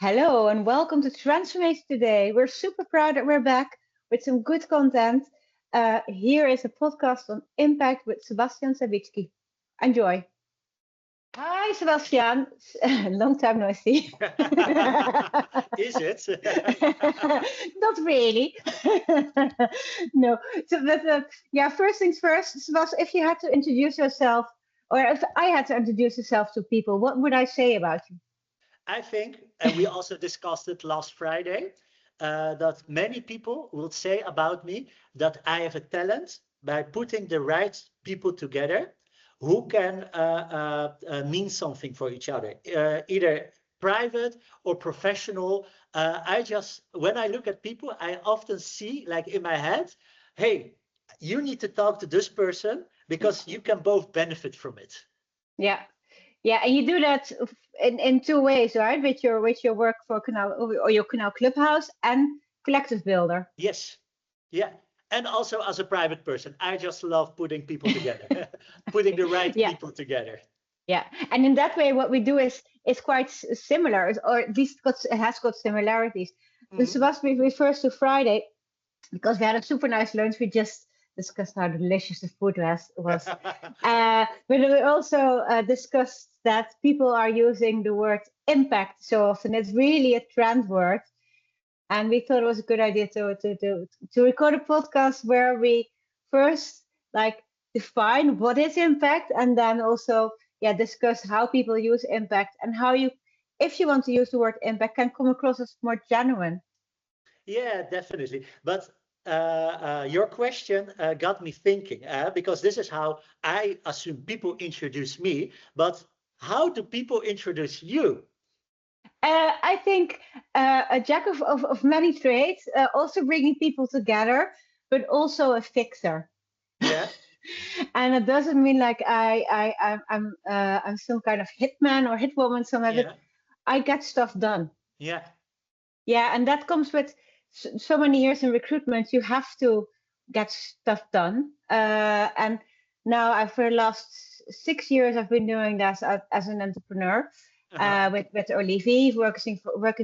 Hello and welcome to Transformation Today. We're super proud that we're back with some good content. Here is a podcast on impact with Sebastian Sawicki. Enjoy. Hi, Sebastian. Long time no see. Is it? Not really. No. So, yeah. First things first, Sebastian. If you had to introduce yourself, or if I had to introduce yourself to people, what would I say about you? I think, and we also discussed it last Friday, that many people will say about me that I have a talent by putting the right people together who can mean something for each other, either private or professional. When I look at people, I often see, like in my head, hey, you need to talk to this person because you can both benefit from it. Yeah. Yeah, and you do that in two ways, right? With your work for Canal or your Canal Clubhouse and Collective Builder. Yes. Yeah. And also as a private person, I just love putting people together, putting the right people together. Yeah, and in that way, what we do is quite similar, or at least has got similarities. The Sebastian refers to Friday because we had a super nice lunch. We just discussed how delicious the food was. But we also discussed that people are using the word impact so often. It's really a trend word. And we thought it was a good idea to record a podcast where we first define what is impact, and then also discuss how people use impact and how you, if you want to use the word impact, can come across as more genuine. Yeah, definitely. But your question got me thinking, because this is how I assume people introduce me. But how do people introduce you? I think a jack of many trades, also bringing people together, but also a fixer. Yeah. And it doesn't mean like I'm some kind of hitman or hitwoman somehow. Yeah. But I get stuff done. Yeah. Yeah, and that comes with so many years in recruitment. You have to get stuff done. And now, for the last 6 years, I've been doing that as an entrepreneur with Olivi, working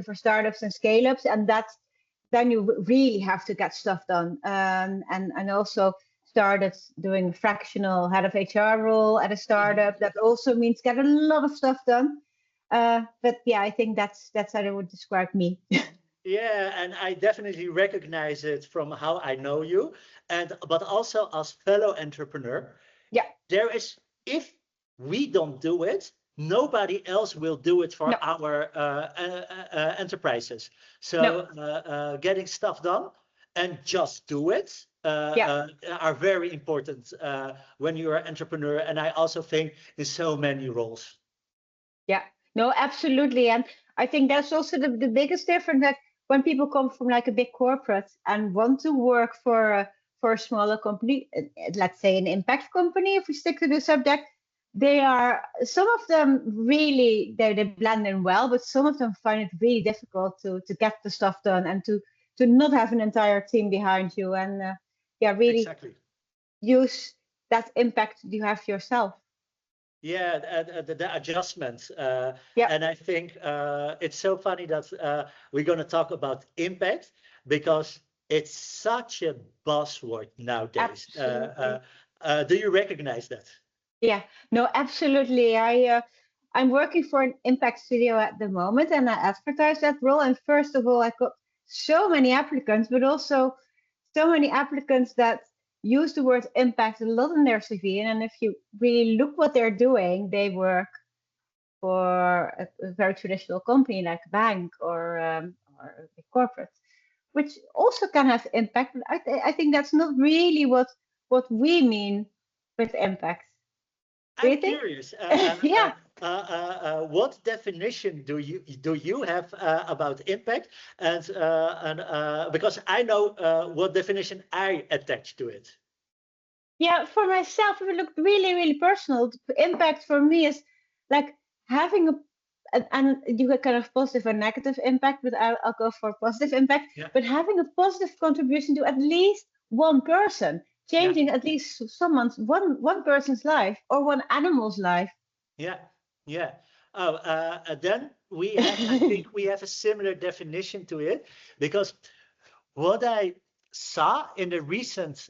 for startups and scale-ups, and then you really have to get stuff done. And also started doing fractional head of HR role at a startup. That also means get a lot of stuff done. But yeah, I think that's how I would describe me. Yeah, and I definitely recognize it from how I know you, but also as fellow entrepreneur. Yeah, there is, if we don't do it, nobody else will do it for our enterprises. So getting stuff done and just do it are very important when you're an entrepreneur. And I also think in so many roles. Yeah, no, absolutely. And I think that's also the biggest difference, that when people come from like a big corporate and want to work for a smaller company, let's say an impact company, if we stick to the subject, some of them really, they blend in well, but some of them find it really difficult to get the stuff done and to not have an entire team behind you, and really use that impact you have yourself. Yeah, the adjustments. And I think it's so funny that we're going to talk about impact, because it's such a buzzword nowadays. Do you recognize that? Yeah, no, absolutely. I'm working for an impact studio at the moment, and I advertise that role. And first of all, I got so many applicants, but also so many applicants that use the word impact a lot in their CV. And if you really look what they're doing, they work for a very traditional company like a bank or a big corporate, which also can have impact. But I think that's not really what we mean with impact. I'm curious. What definition do you have about impact? And because I know what definition I attach to it. Yeah, for myself, if it looked really, really personal, impact for me is like having and you get kind of positive and negative impact, but I'll go for positive impact. Yeah. But having a positive contribution to at least one person, changing at least one person's life or one animal's life. Yeah, yeah. Oh, then I think we have a similar definition to it, because what I saw in the recent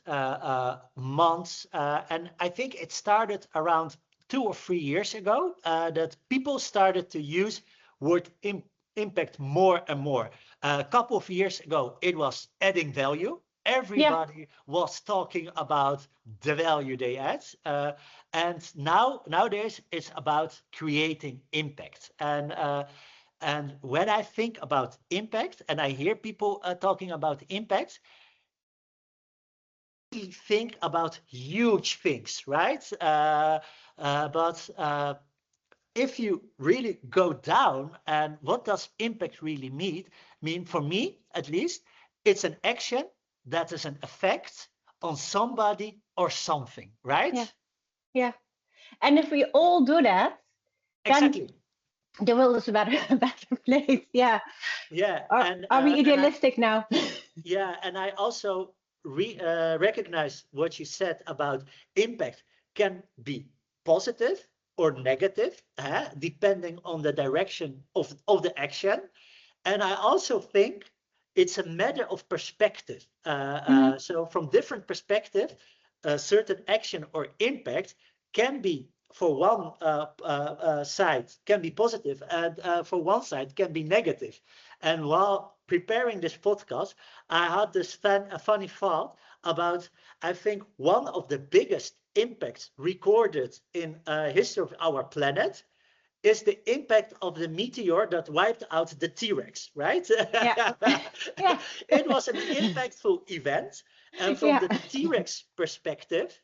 months, and I think it started around 2 or 3 years ago, that people started to use word impact more and more. A couple of years ago, it was adding value. Everybody was talking about the value they add, and nowadays it's about creating impact. And when I think about impact, and I hear people talking about impact, we think about huge things, right? But if you really go down, and what does impact really mean? For me, at least, it's an action that is an effect on somebody or something, right? Yeah. And if we all do that, Exactly. then the world is a better place. Yeah. Yeah. Are we idealistic now? Yeah, and I also recognize what you said about impact can be positive or negative, depending on the direction of the action. And I also think it's a matter of perspective. So from different perspective, a certain action or impact can be, for one side can be positive, and for one side can be negative. And while preparing this podcast, I had this funny thought about, I think, one of the biggest impacts recorded in history of our planet is the impact of the meteor that wiped out the T-Rex, right? Yeah. Yeah. It was an impactful event. And from the T-Rex perspective,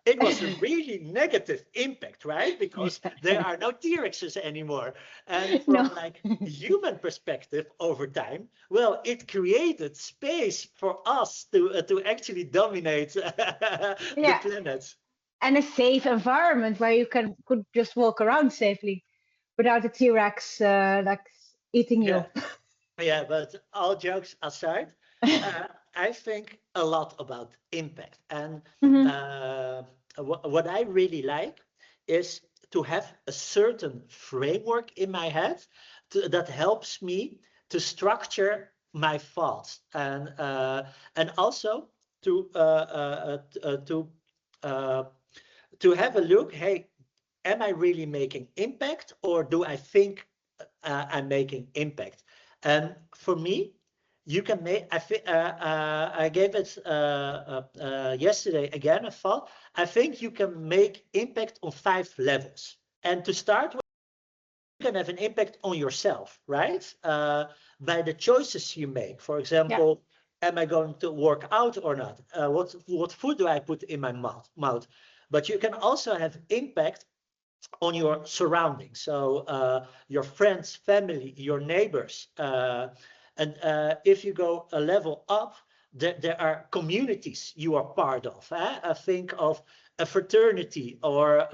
it was a really negative impact, right? Because there are no T-Rexes anymore. And from like human perspective over time, well, it created space for us to actually dominate the planet. And a safe environment where you could just walk around safely without a T-Rex like eating you. Yeah, but all jokes aside, I think a lot about impact. And what I really like is to have a certain framework in my head that helps me to structure my thoughts, and also to have a look. Hey, am I really making impact, or do I think I'm making impact? And for me, you can make, I gave it yesterday again a thought. I think you can make impact on 5 levels. And to start with, you can have an impact on yourself, right? By the choices you make. For example, am I going to work out or not? What food do I put in my mouth? But you can also have impact on your surroundings, so your friends, family, your neighbors, and if you go a level up, there are communities you are part of. I think of a fraternity, or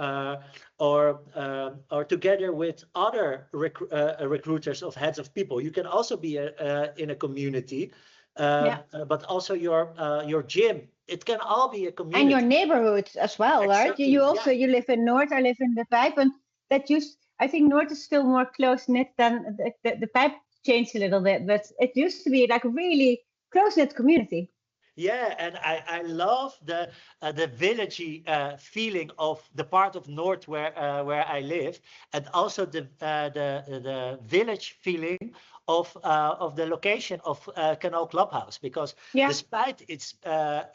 together with other recruiters of heads of people. You can also be in a community, but also your gym. It can all be a community. And your neighborhood as well, right? You also, you live in Noord, I live in the Pijp, and I think Noord is still more close-knit than the Pijp changed a little bit, but it used to be like a really close-knit community. Yeah, and I love the villagey feeling of the part of Noord where I live, and also the village feeling of the location of Canal Clubhouse, because despite it's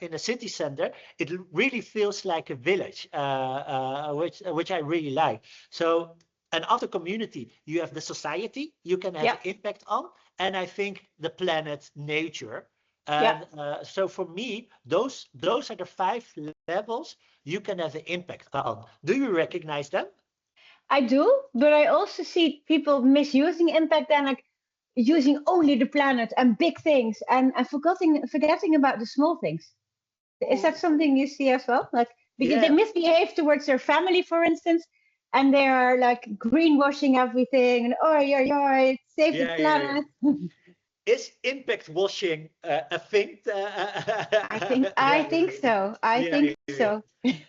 in a city center, it really feels like a village, which I really like. So, and after community, you have the society you can have impact on, and I think the planet, nature. And so for me, those are the 5 levels you can have an impact on. Do you recognize them? I do, but I also see people misusing impact and like using only the planet and big things, and forgetting about the small things. Is that something you see as well? Like, because they misbehave towards their family, for instance, and they are like greenwashing everything, and save the planet. Is impact washing a thing? I think so. I think so.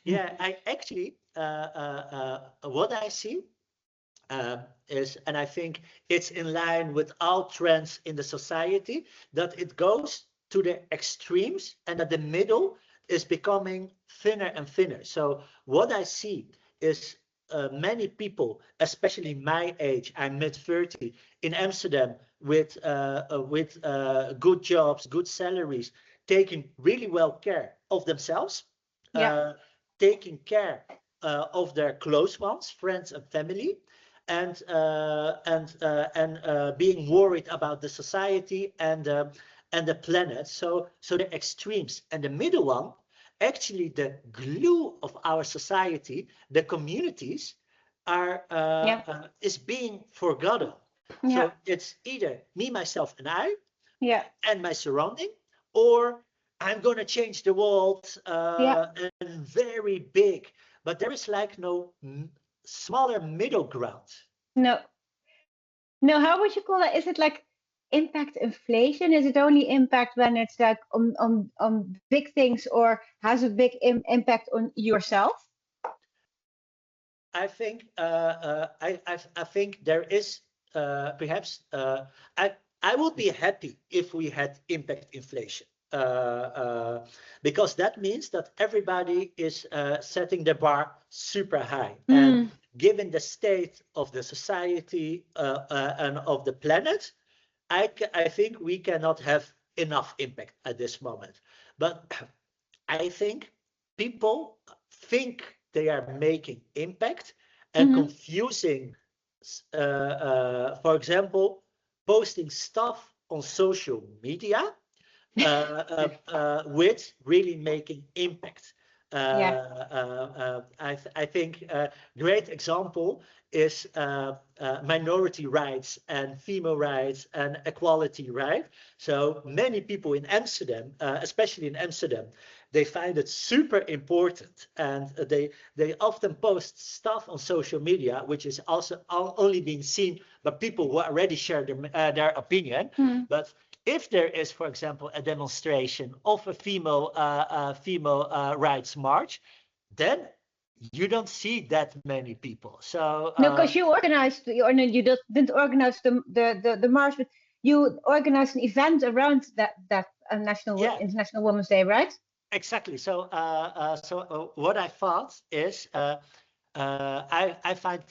Yeah, I actually, what I see and I think it's in line with all trends in the society, that it goes to the extremes and that the middle is becoming thinner and thinner. So what I see is many people, especially my age, I'm mid-30, in Amsterdam with good jobs, good salaries, taking really well care of themselves, taking care of their close ones, friends and family, and being worried about the society and the planet. So the extremes, and the middle one, actually the glue of our society, the communities, are is being forgotten. So it's either me, myself, and I, and my surrounding, or I'm going to change the world, and very big. But there is like no smaller middle ground. No. No, how would you call that? Is it like impact inflation? Is it only impact when it's like on big things, or has a big impact on yourself? I think I think there is perhaps I would be happy if we had impact inflation, because that means that everybody is setting the bar super high, and given the state of the society and of the planet, I think we cannot have enough impact at this moment. But I think people think they are making impact and confusing, for example, posting stuff on social media with really making impact. I think a great example is minority rights and female rights and equality, right? So many people in Amsterdam, especially in Amsterdam, they find it super important, and they often post stuff on social media, which is also only being seen by people who already share their opinion. But if there is, for example, a demonstration of a female rights march, then you don't see that many people. So no, because you organized, or no, you didn't organize the march, but you organized an event around that International Women's Day, right? Exactly. So what I thought is I find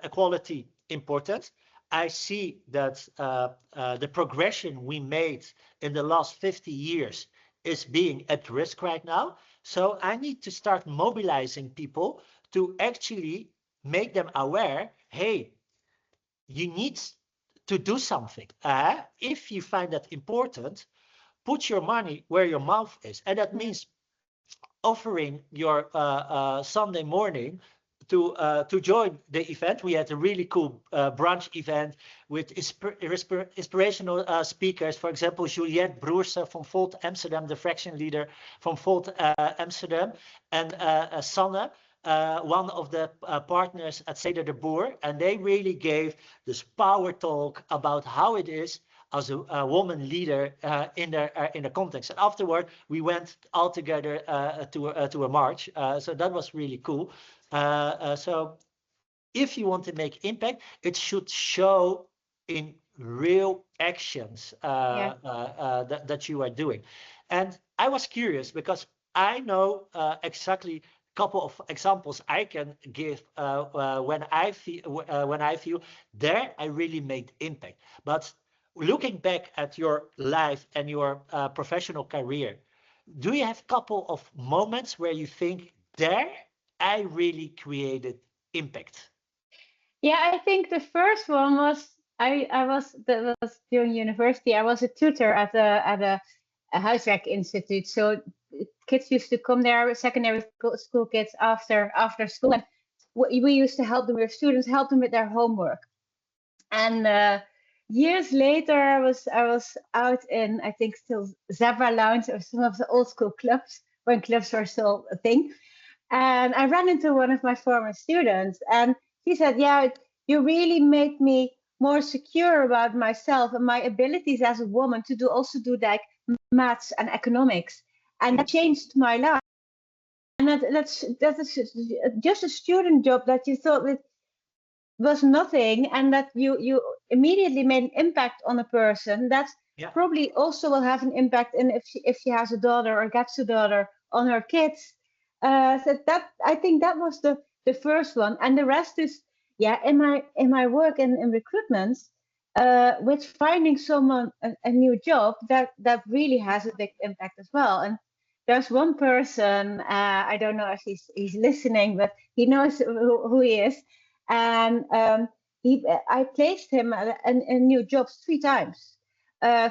equality important. I see that the progression we made in the last 50 years is being at risk right now. So I need to start mobilizing people to actually make them aware, hey, you need to do something. If you find that important, put your money where your mouth is. And that means offering your Sunday morning to join the event. We had a really cool brunch event with inspirational speakers. For example, Juliette Broersen from Volt Amsterdam, the fraction leader from Volt Amsterdam, and Sanne, one of the partners at Ceder de Boer, and they really gave this power talk about how it is as a woman leader in the context. And afterward, we went all together to a march. So that was really cool. So if you want to make impact, it should show in real actions that you are doing. And I was curious because I know exactly couple of examples I can give when I feel there I really made impact. But looking back at your life and your professional career, do you have a couple of moments where you think there I really created impact? Yeah, I think the first one was that was during university. I was a tutor at a huiswerk institute. So kids used to come there, secondary school kids after school, and we used to help them with students, help them with their homework. And years later, I was out in, I think, still Zebra Lounge or some of the old school clubs when clubs were still a thing. And I ran into one of my former students, and she said, "Yeah, you really made me more secure about myself and my abilities as a woman to do like maths and economics, and that changed my life." And that is just a student job that you thought that was nothing, and that you immediately made an impact on a person, that probably also will have an impact. And if she has a daughter or gets a daughter, on her kids. So that, I think that was the first one, and the rest is in my work in recruitment, with finding someone a new job, that really has a big impact as well. And there's one person, I don't know if he's listening, but he knows who he is. And I placed him in new jobs 3 times.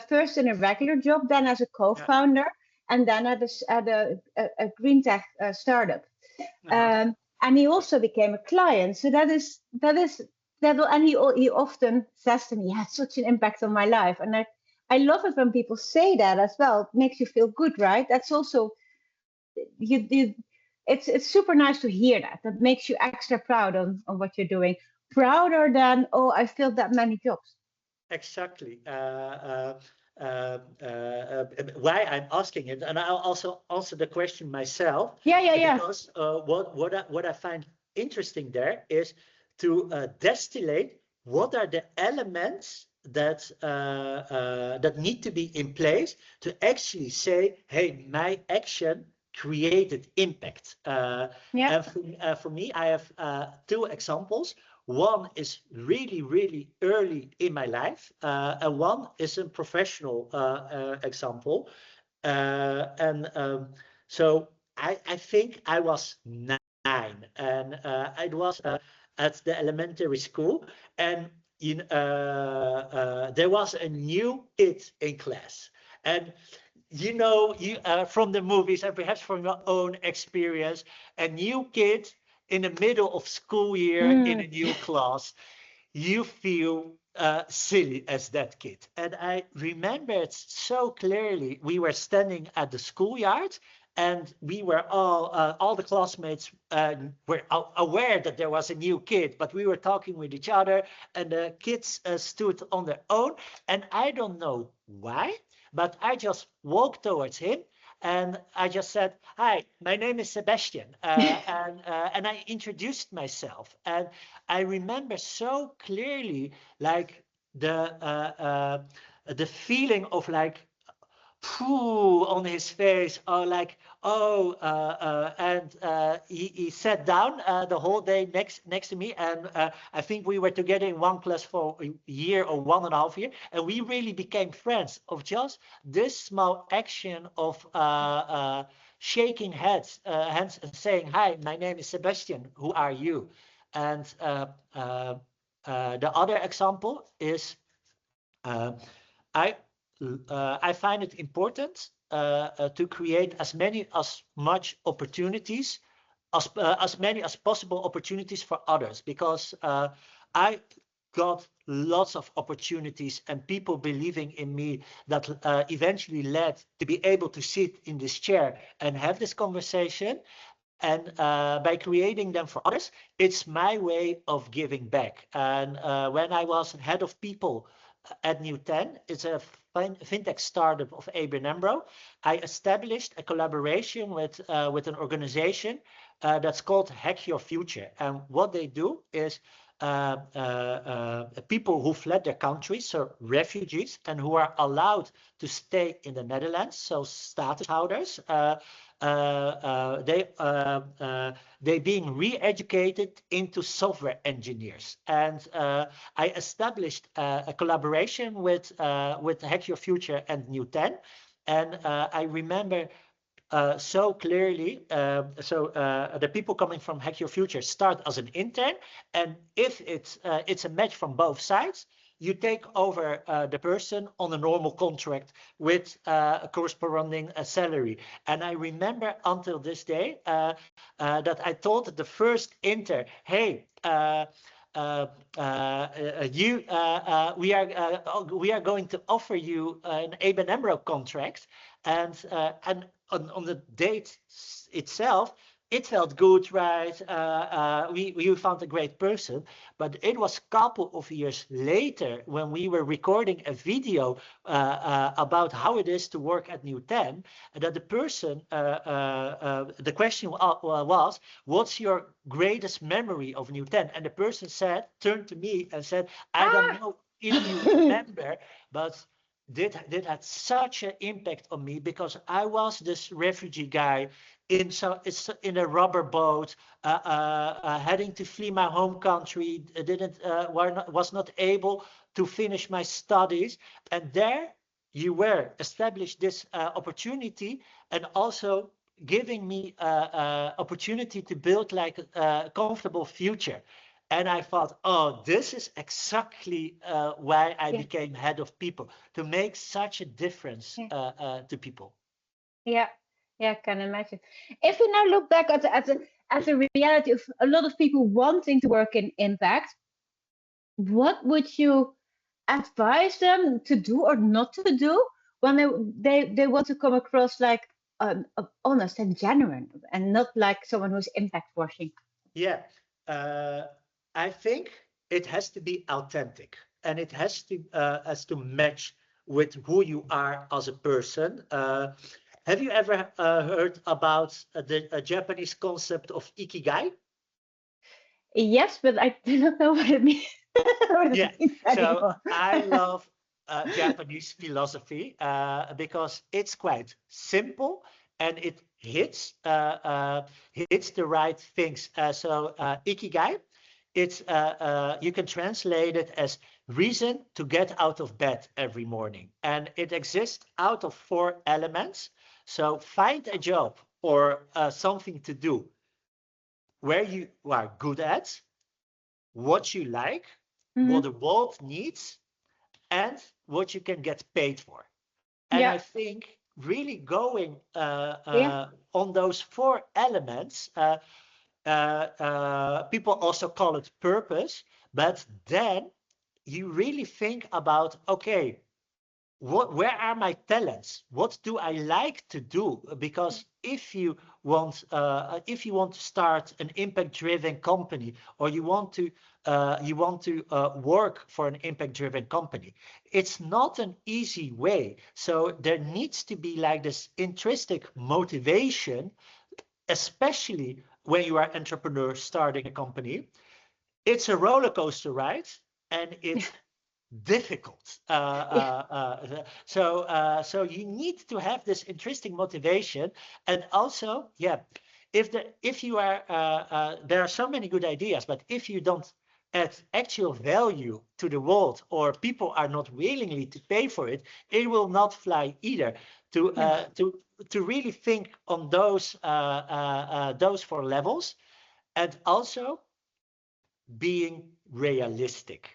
First in a regular job, then as a co-founder, and then at a green tech startup. And he also became a client. So and he often says to me, "You had such an impact on my life." And I love it when people say that as well. It makes you feel good, right? That's also it's super nice to hear that. That makes you extra proud on what you're doing, prouder than, oh, I filled that many jobs. Exactly. Why I'm asking it, and I'll also answer the question myself. Because what I find interesting there is to distillate what are the elements that that need to be in place to actually say, hey, my action created impact. And for me, I have 2 examples. One is really, really early in my life, and one is a professional example. So I think I was 9, and it was at the elementary school, and there was a new kid in class. And from the movies and perhaps from your own experience, a new kid in the middle of school year in a new class, you feel silly as that kid. And I remember it so clearly. We were standing at the schoolyard, and we were all the classmates were aware that there was a new kid, but we were talking with each other, and the kids stood on their own. And I don't know why, but I just walked towards him, and I just said, "Hi, my name is Sebastian," and I introduced myself. And I remember so clearly, like the feeling of like, phew, on his face, or like, and he sat down the whole day next to me, and I think we were together in one class for a year or 1.5 years, and we really became friends of just this small action of shaking hands and saying, "Hi, my name is Sebastian. Who are you?" And the other example is I find it important to create as much opportunities, as many as possible opportunities for others, because I got lots of opportunities and people believing in me that eventually led to be able to sit in this chair and have this conversation. And by creating them for others, it's my way of giving back. And when I was head of people at New 10, it's a fintech startup of ABN AMRO, I established a collaboration with an organization that's called Hack Your Future. And what they do is people who fled their countries, so refugees, and who are allowed to stay in the Netherlands, so status holders, they being re-educated into software engineers. And I established a collaboration with Hack Your Future and New 10. And I remember so clearly, the people coming from Hack Your Future start as an intern, and if it's a match from both sides, you take over the person on a normal contract with a corresponding salary. And I remember until this day that I told the first intern, "Hey, we are going to offer you an ABN AMRO contract," and on the date itself, it felt good, right? We found a great person, but it was a couple of years later when we were recording a video about how it is to work at New 10, that the person, the question was, what's your greatest memory of New 10? And the person turned to me and said, I don't know if you remember, but did had such an impact on me because I was this refugee guy in a rubber boat, heading to flee my home country. Was not able to finish my studies, and there you were established this opportunity, and also giving me opportunity to build like a comfortable future. And I thought, oh, this is exactly why I became head of people, to make such a difference to people. Yeah, yeah, I can imagine. If we now look back at the reality of a lot of people wanting to work in impact, what would you advise them to do or not to do when they want to come across like honest and genuine and not like someone who's impact washing? Yeah, I think it has to be authentic, and it has to match with who you are as a person. Have you ever heard about the Japanese concept of ikigai? Yes, but I do not know what it means. What it Yeah, means so anymore. I love Japanese philosophy because it's quite simple and it hits the right things. So ikigai, it's you can translate it as reason to get out of bed every morning, and it exists out of 4 elements. So find a job or something to do where you are good at, what you like, what Hmm. the world needs, and what you can get paid for. And Yeah, I think really going yeah, on those 4 elements, people also call it purpose, but then you really think about, okay, where are my talents? What do I like to do? Because if you want to start an impact driven company, or you want to work for an impact driven company, it's not an easy way. So there needs to be like this intrinsic motivation, especially when you are an entrepreneur starting a company. It's a roller coaster ride, and it's difficult. yeah, So you need to have this intrinsic motivation, and also, yeah, if you are there are so many good ideas, but if you don't add actual value to the world, or people are not willingly to pay for it, it will not fly either. To no, to really think on those 4 levels, and also being realistic.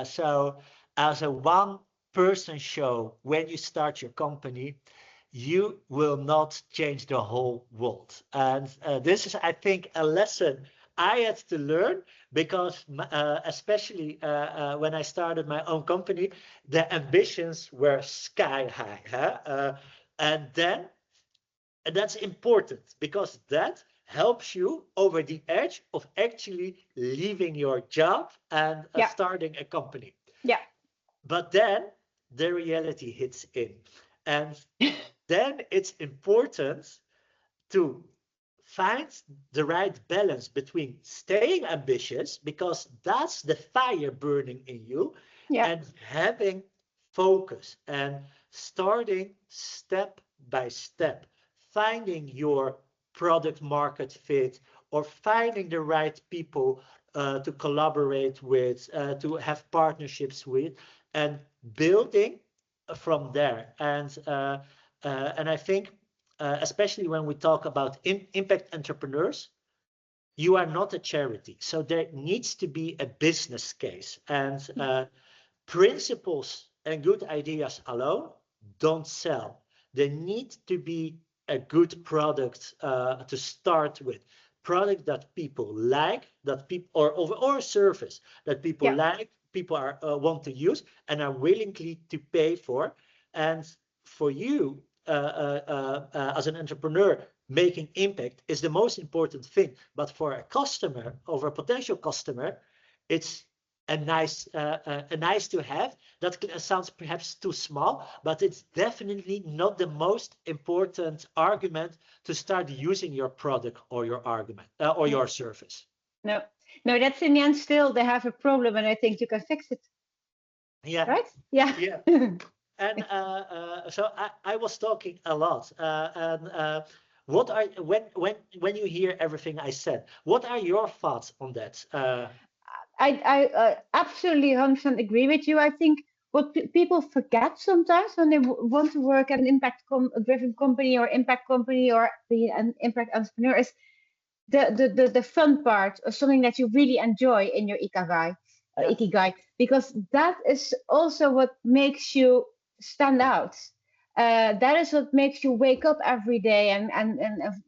So as a one person show, when you start your company, you will not change the whole world. And this is, I think, a lesson I had to learn, because especially when I started my own company, the ambitions were sky high. Huh? And that's important, because that helps you over the edge of actually leaving your job and yeah, starting a company. yeah, But then the reality hits in. And then it's important to find the right balance between staying ambitious, because that's the fire burning in you, yeah, and having focus and starting step by step, finding your product market fit, or finding the right people to collaborate with, to have partnerships with, and building from there. And I think especially when we talk about impact entrepreneurs, you are not a charity. So there needs to be a business case, and principles and good ideas alone don't sell. There needs to be a good product to start with. Product that people like, that people, or service that people yeah, like, people are want to use and are willingly to pay for. And for you as an entrepreneur, making impact is the most important thing. But for a customer or a potential customer, it's a nice to have. That sounds perhaps too small, but it's definitely not the most important argument to start using your product or your argument or your service. No, no, that's in the end still they have a problem, and I think you can fix it. Yeah. Right? Yeah. Yeah. And so I was talking a lot. What are when you hear everything I said, what are your thoughts on that? I absolutely 100% agree with you. I think what people forget sometimes when they want to work at an impact-driven company or impact company or be an impact entrepreneur is the fun part or something that you really enjoy in your ikigai, because that is also what makes you stand out. That is what makes you wake up every day and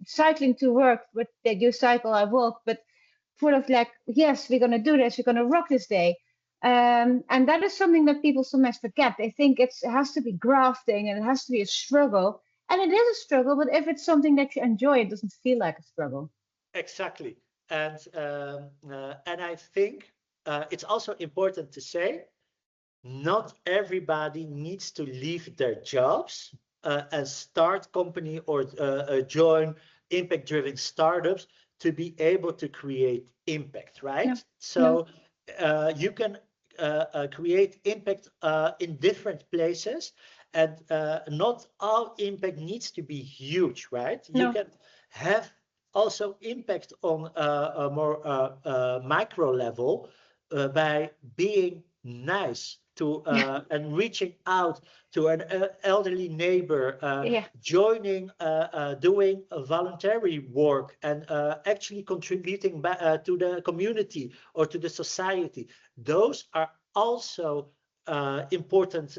cycling to work. But you cycle, I walk, but full of like, yes, we're gonna do this, we're gonna rock this day. And that is something that people sometimes forget. They think it has to be grafting and it has to be a struggle, and it is a struggle. But if it's something that you enjoy, it doesn't feel like a struggle. Exactly. And I think it's also important to say not everybody needs to leave their jobs and start company or join impact-driven startups to be able to create impact, right? No, So you can create impact in different places, and not all impact needs to be huge, right? You can have also impact on a more micro level by being nice to and reaching out to an elderly neighbor, joining, doing a voluntary work, and actually contributing back to the community or to the society. Those are also important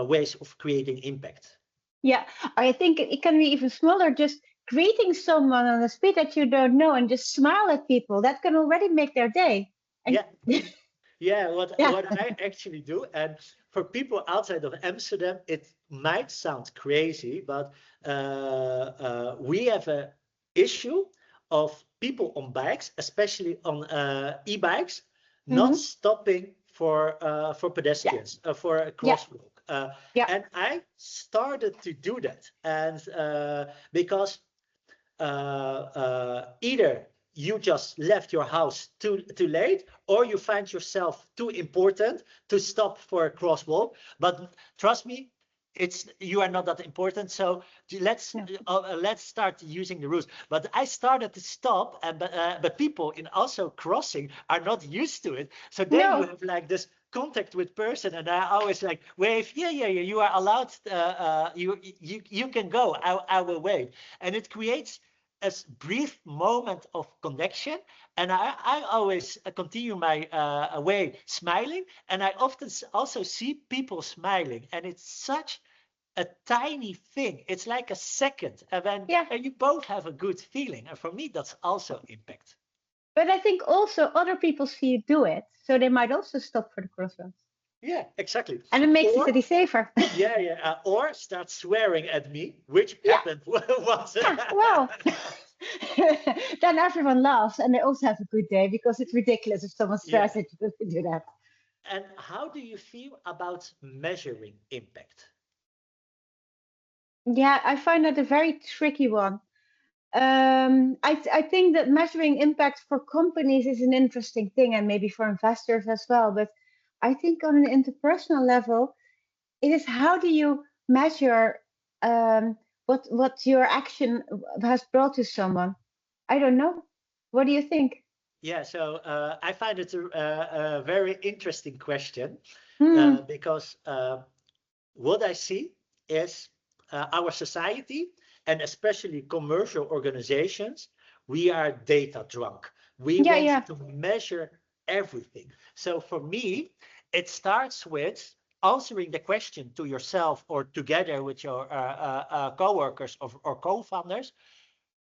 ways of creating impact. Yeah, I think it can be even smaller. Just greeting someone on the street that you don't know and just smile at people. That can already make their day. And yeah, what I actually do, and for people outside of Amsterdam, it might sound crazy, but we have an issue of people on bikes, especially on e-bikes, not stopping for pedestrians, for a crosswalk. And I started to do that, and because either you just left your house too late, or you find yourself too important to stop for a crosswalk. But trust me, you are not that important. So let's start using the rules. But I started to stop, and but people in also crossing are not used to it. So then you have like this contact with person, and I always like wave. Yeah, you are allowed. You can go. I will wait, and it creates a brief moment of connection, and I always continue my way smiling, and I often also see people smiling, and it's such a tiny thing. It's like a second, and you both have a good feeling, and for me that's also impact. But I think also other people see you do it, so they might also stop for the crossroads. Yeah, exactly. And it makes the city safer. Or start swearing at me, which happened once. Well, then everyone laughs and they also have a good day, because it's ridiculous if someone swears at you to do that. And how do you feel about measuring impact? Yeah, I find that a very tricky one. I think that measuring impact for companies is an interesting thing, and maybe for investors as well. But I think on an interpersonal level, it is how do you measure what your action has brought to someone? I don't know. What do you think? Yeah, so I find it a very interesting question because what I see is our society, and especially commercial organizations, we are data drunk. We want to measure everything. So for me, it starts with answering the question to yourself or together with your co-workers or co-founders.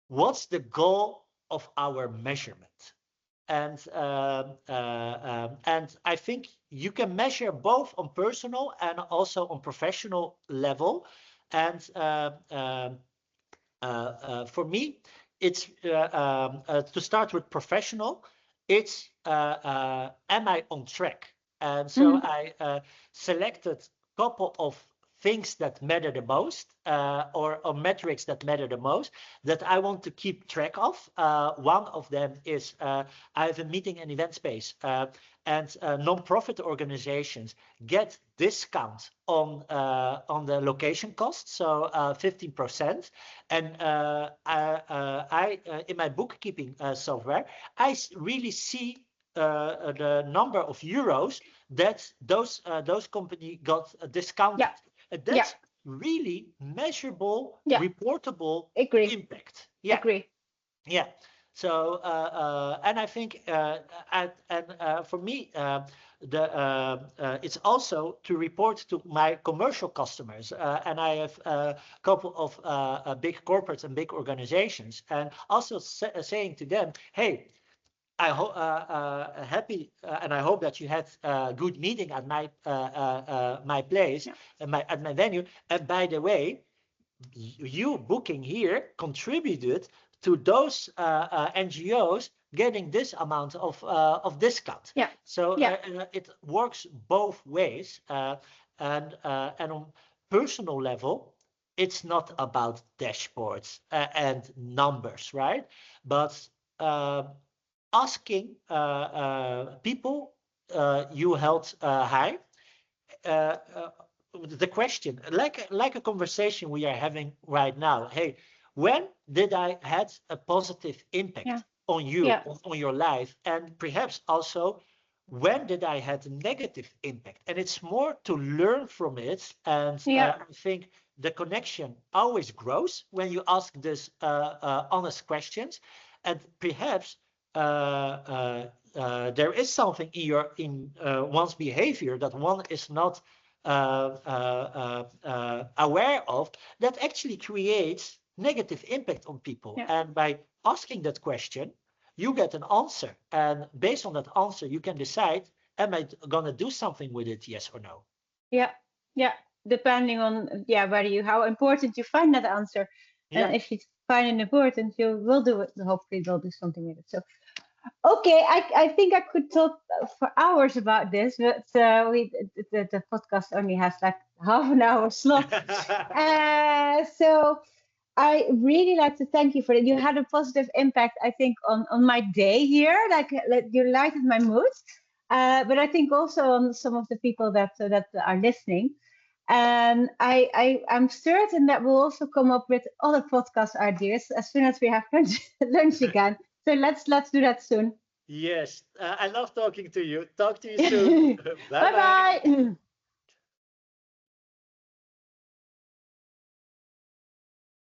What's the goal of our measurement? And I think you can measure both on personal and also on professional level. And For me, it's to start with professional. It's am I on track? And so I selected a couple of things that matter the most, or metrics that matter the most, that I want to keep track of. One of them is I have a meeting and event space, and non-profit organizations get discount on the location cost, so 15%. And I in my bookkeeping software, I really see the number of euros that those company got discounted. That's really measurable, reportable impact. Agree. Yeah. So and I think for me it's also to report to my commercial customers, and I have a couple of big corporates and big organizations, and also saying to them, hey, I hope happy, and I hope that you had a good meeting at my place, at my venue. And by the way, you booking here contributed to those NGOs getting this amount of discount. So it works both ways, and on personal level, it's not about dashboards and numbers, right? But asking people you held high the question, like a conversation we are having right now. Hey, when did I had a positive impact on you, on your life? And perhaps also, when did I had a negative impact? And it's more to learn from it. And I think the connection always grows when you ask this honest questions. And perhaps there is something in one's behavior that one is not aware of, that actually creates negative impact on people. And by asking that question, you get an answer, and based on that answer you can decide, am I gonna do something with it, yes or no? Depending on how important you find that answer. And if you find it important, you will do it. Hopefully you'll do something with it. So okay, I think I could talk for hours about this, but the podcast only has like half an hour slot. So I really like to thank you for it. You had a positive impact, I think, on my day here. Like you lightened my mood, but I think also on some of the people that are listening. And I'm certain that we'll also come up with other podcast ideas as soon as we have lunch again. So let's do that soon. Yes, I love talking to you. Talk to you soon. Bye Bye.